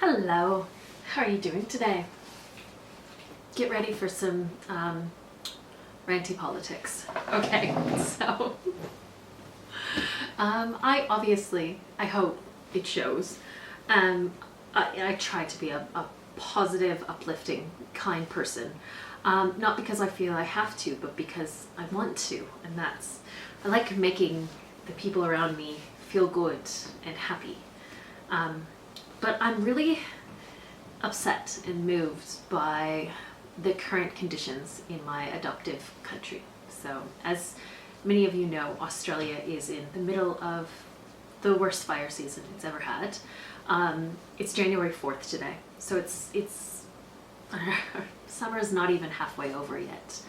Hello, how are you doing today? Get ready for some ranty politics. Okay, so I hope it shows. I try to be a positive, uplifting, kind person. Not because I feel I have to, but because I want to. And I like making the people around me feel good and happy. But I'm really upset and moved by the current conditions in my adoptive country. So, as many of you know, Australia is in the middle of the worst fire season it's ever had. It's January 4th today, so it's summer's not even halfway over yet.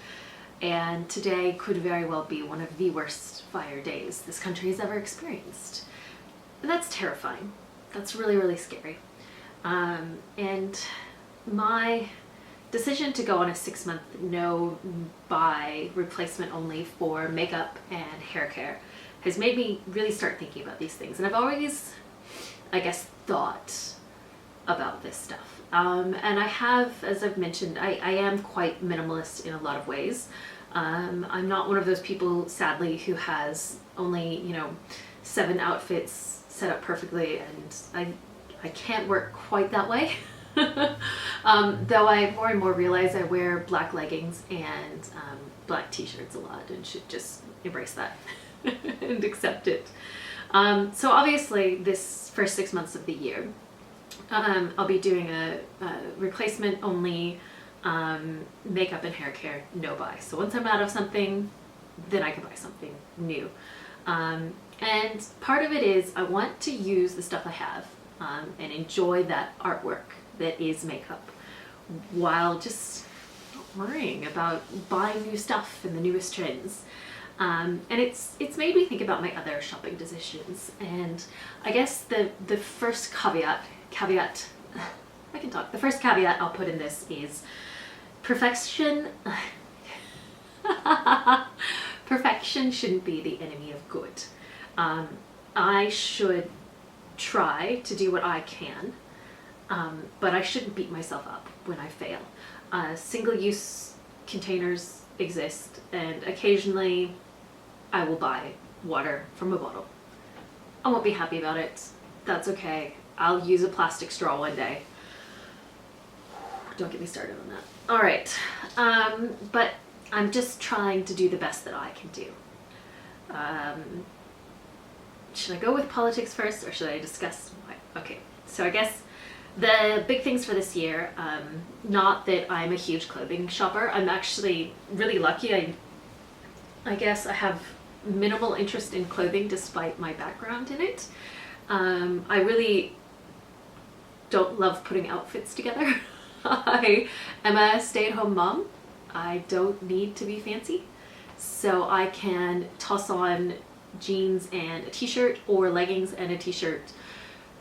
And today could very well be one of the worst fire days this country has ever experienced. And that's terrifying. That's really, really scary. And my decision to go on a 6-month no-buy replacement only for makeup and hair care has made me really start thinking about these things. And I've always, I guess, thought about this stuff. And I have, as I've mentioned, I am quite minimalist in a lot of ways. I'm not one of those people, sadly, who has only, 7 outfits set up perfectly, and I can't work quite that way. Though I more and more realize I wear black leggings and black t-shirts a lot and should just embrace that and accept it. So obviously this first 6 months of the year, I'll be doing a replacement only makeup and hair care no buy. So once I'm out of something, then I can buy something new. And part of it is I want to use the stuff I have and enjoy that artwork that is makeup while just not worrying about buying new stuff and the newest trends. And it's made me think about my other shopping decisions. And I guess the first caveat, I can talk. The first caveat I'll put in this is perfection. Perfection shouldn't be the enemy of good. I should try to do what I can, but I shouldn't beat myself up when I fail. Single-use containers exist, and occasionally I will buy water from a bottle. I won't be happy about it. That's okay. I'll use a plastic straw one day. Don't get me started on that. All right, but I'm just trying to do the best that I can do. Should I go with politics first, or should I discuss why? Okay, so I guess the big things for this year, not that I'm a huge clothing shopper. I'm actually really lucky. I guess I have minimal interest in clothing despite my background in it. I really don't love putting outfits together. I am a stay-at-home mom. I don't need to be fancy. So I can toss on jeans and a t-shirt, or leggings and a t-shirt,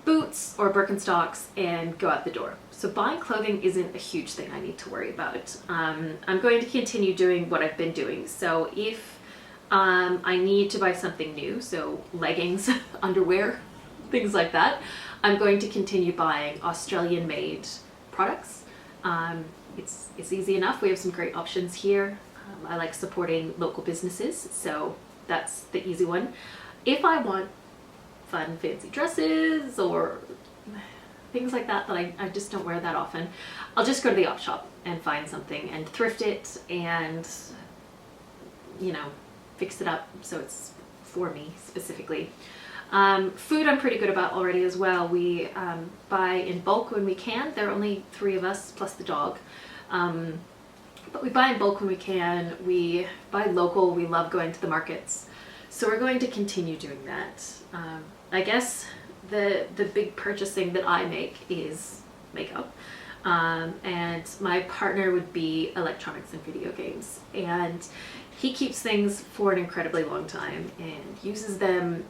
boots or Birkenstocks, and go out the door. So buying clothing isn't a huge thing I need to worry about. I'm going to continue doing what I've been doing. So if I need to buy something new, so leggings, underwear, things like that, I'm going to continue buying Australian-made products. It's easy enough. We have some great options here. I like supporting local businesses, so that's the easy one. If I want fun, fancy dresses or things like that I just don't wear that often, I'll just go to the op shop and find something and thrift it and, fix it up so it's for me specifically. Food I'm pretty good about already as well. We buy in bulk when we can. There are only 3 of us plus the dog. But we buy in bulk when we can. We buy local. We love going to the markets. So we're going to continue doing that. I guess the big purchasing that I make is makeup. And my partner would be electronics and video games. And he keeps things for an incredibly long time and uses them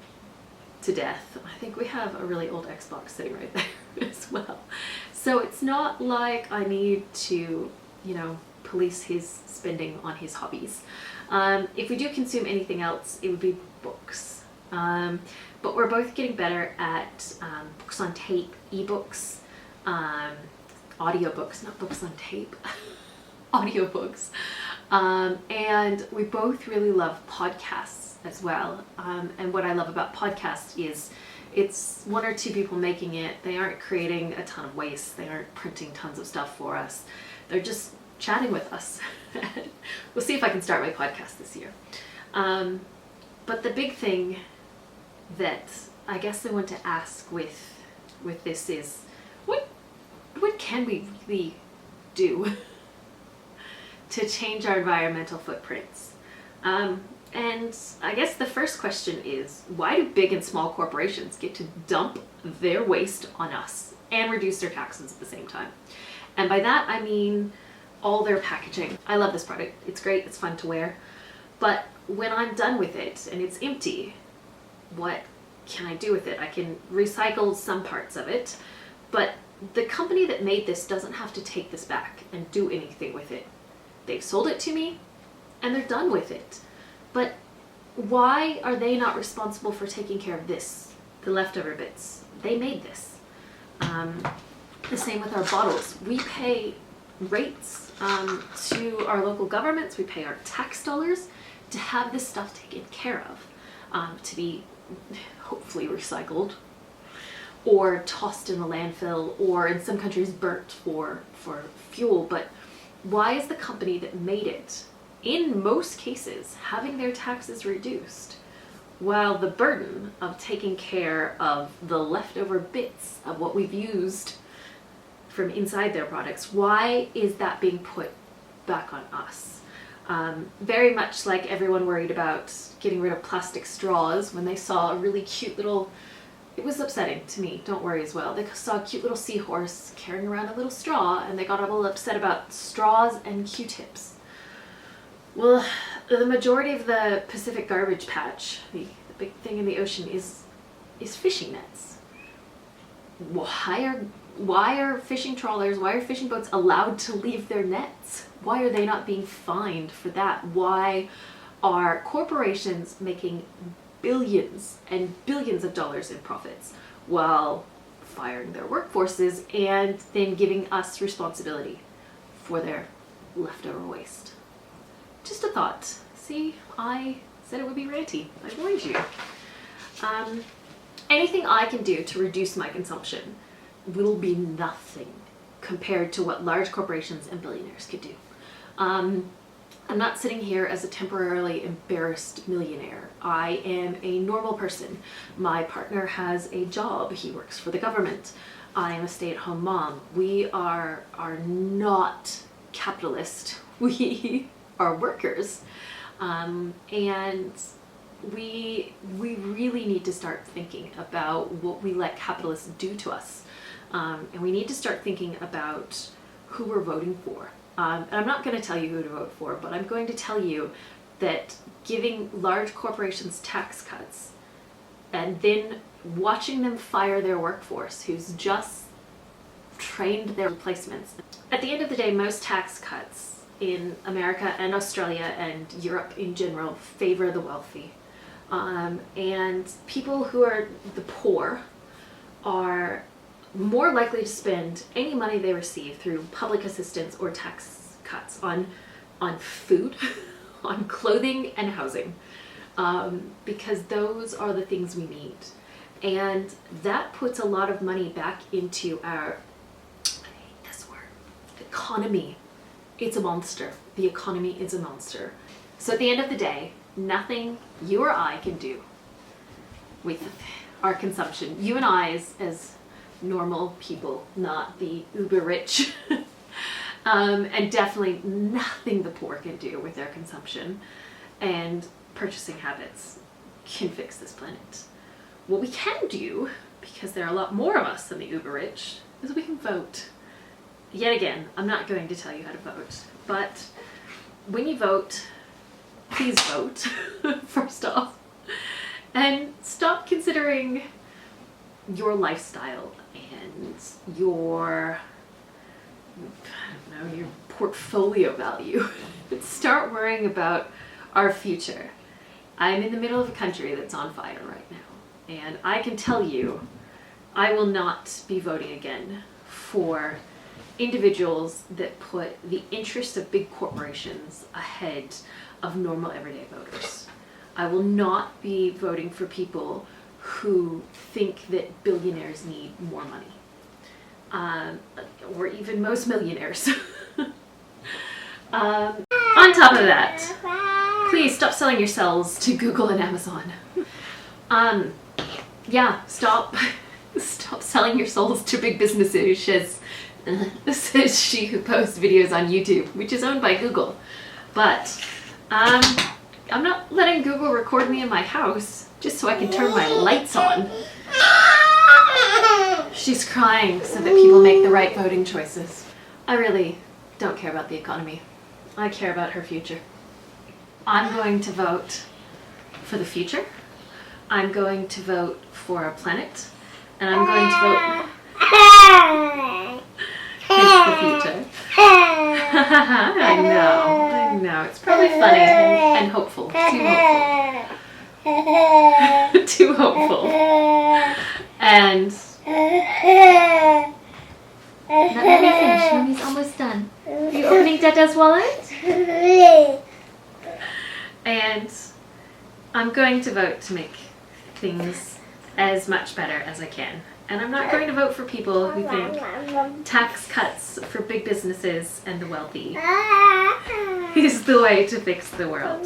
to death. I think we have a really old Xbox sitting right there as well. So it's not like I need to, police his spending on his hobbies. If we do consume anything else, it would be books. But we're both getting better at books on tape, ebooks. audiobooks, not books on tape, audiobooks. And we both really love podcasts as well. And what I love about podcasts is it's one or two people making it. They aren't creating a ton of waste. They aren't printing tons of stuff for us. They're just chatting with us. We'll see if I can start my podcast this year. But the big thing that I guess I want to ask with this is, what can we really do to change our environmental footprints? And I guess the first question is, why do big and small corporations get to dump their waste on us and reduce their taxes at the same time? And by that, I mean all their packaging. I love this product. It's great. It's fun to wear. But when I'm done with it and it's empty, what can I do with it? I can recycle some parts of it, but the company that made this doesn't have to take this back and do anything with it. They've sold it to me and they're done with it. But why are they not responsible for taking care of this, the leftover bits? They made this. The same with our bottles. We pay rates to our local governments. We pay our tax dollars to have this stuff taken care of, to be hopefully recycled or tossed in a landfill, or in some countries burnt for fuel. But why is the company that made it, in most cases, having their taxes reduced, while the burden of taking care of the leftover bits of what we've used from inside their products, why is that being put back on us? Very much like everyone worried about getting rid of plastic straws when they saw a really cute little, it was upsetting to me, don't worry as well. They saw a cute little seahorse carrying around a little straw and they got all upset about straws and Q-tips. Well, the majority of the Pacific garbage patch, the big thing in the ocean, is fishing nets. Why are fishing trawlers, why are fishing boats allowed to leave their nets? Why are they not being fined for that? Why are corporations making billions and billions of dollars in profits while firing their workforces and then giving us responsibility for their leftover waste? Just a thought. See, I said it would be ranty. I warned you. Anything I can do to reduce my consumption will be nothing compared to what large corporations and billionaires could do. I'm not sitting here as a temporarily embarrassed millionaire. I am a normal person. My partner has a job. He works for the government. I am a stay-at-home mom. We are not capitalist. We are workers. And we really need to start thinking about what we let capitalists do to us. And we need to start thinking about who we're voting for. And I'm not going to tell you who to vote for, but I'm going to tell you that giving large corporations tax cuts and then watching them fire their workforce who's just trained their replacements. At the end of the day, most tax cuts in America and Australia and Europe in general favor the wealthy. And people who are the poor are more likely to spend any money they receive through public assistance or tax cuts on food, on clothing and housing, because those are the things we need. And that puts a lot of money back into our, I hate this word, economy. It's a monster. The economy is a monster. So at the end of the day, nothing you or I can do with our consumption. You and I as normal people, not the uber rich, and definitely nothing the poor can do with their consumption and purchasing habits can fix this planet. What we can do, because there are a lot more of us than the uber rich, is we can vote. Yet again, I'm not going to tell you how to vote, but when you vote, please vote, first off, and stop considering your lifestyle and your, I don't know, your portfolio value. Start worrying about our future. I'm in the middle of a country that's on fire right now, and I can tell you I will not be voting again for individuals that put the interest of big corporations ahead of normal everyday voters. I will not be voting for people who think that billionaires need more money, or even most millionaires. On top of that, please stop selling your cells to Google and Amazon. Yeah, stop selling your souls to big businesses. This is she who posts videos on YouTube, which is owned by Google. But I'm not letting Google record me in my house just so I can turn my lights on. She's crying so that people make the right voting choices. I really don't care about the economy. I care about her future. I'm going to vote for the future. I'm going to vote for our planet. And I'm going to vote... It's the future. I know. It's probably funny and hopeful. Too hopeful. Too hopeful. And... Let me finish. Mommy's almost done. Are you opening Dada's wallet? And I'm going to vote to make things as much better as I can. And I'm not going to vote for people who think tax cuts for big businesses and the wealthy is the way to fix the world.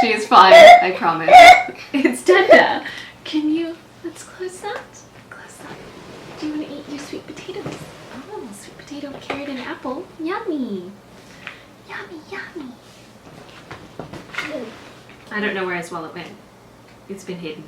She's fine, I promise. It's Dada. Can you... Let's close that. Close that. Do you want to eat your sweet potatoes? Oh, sweet potato, carrot, and apple. Yummy. Yummy, yummy. I don't know where his wallet went. It's been hidden.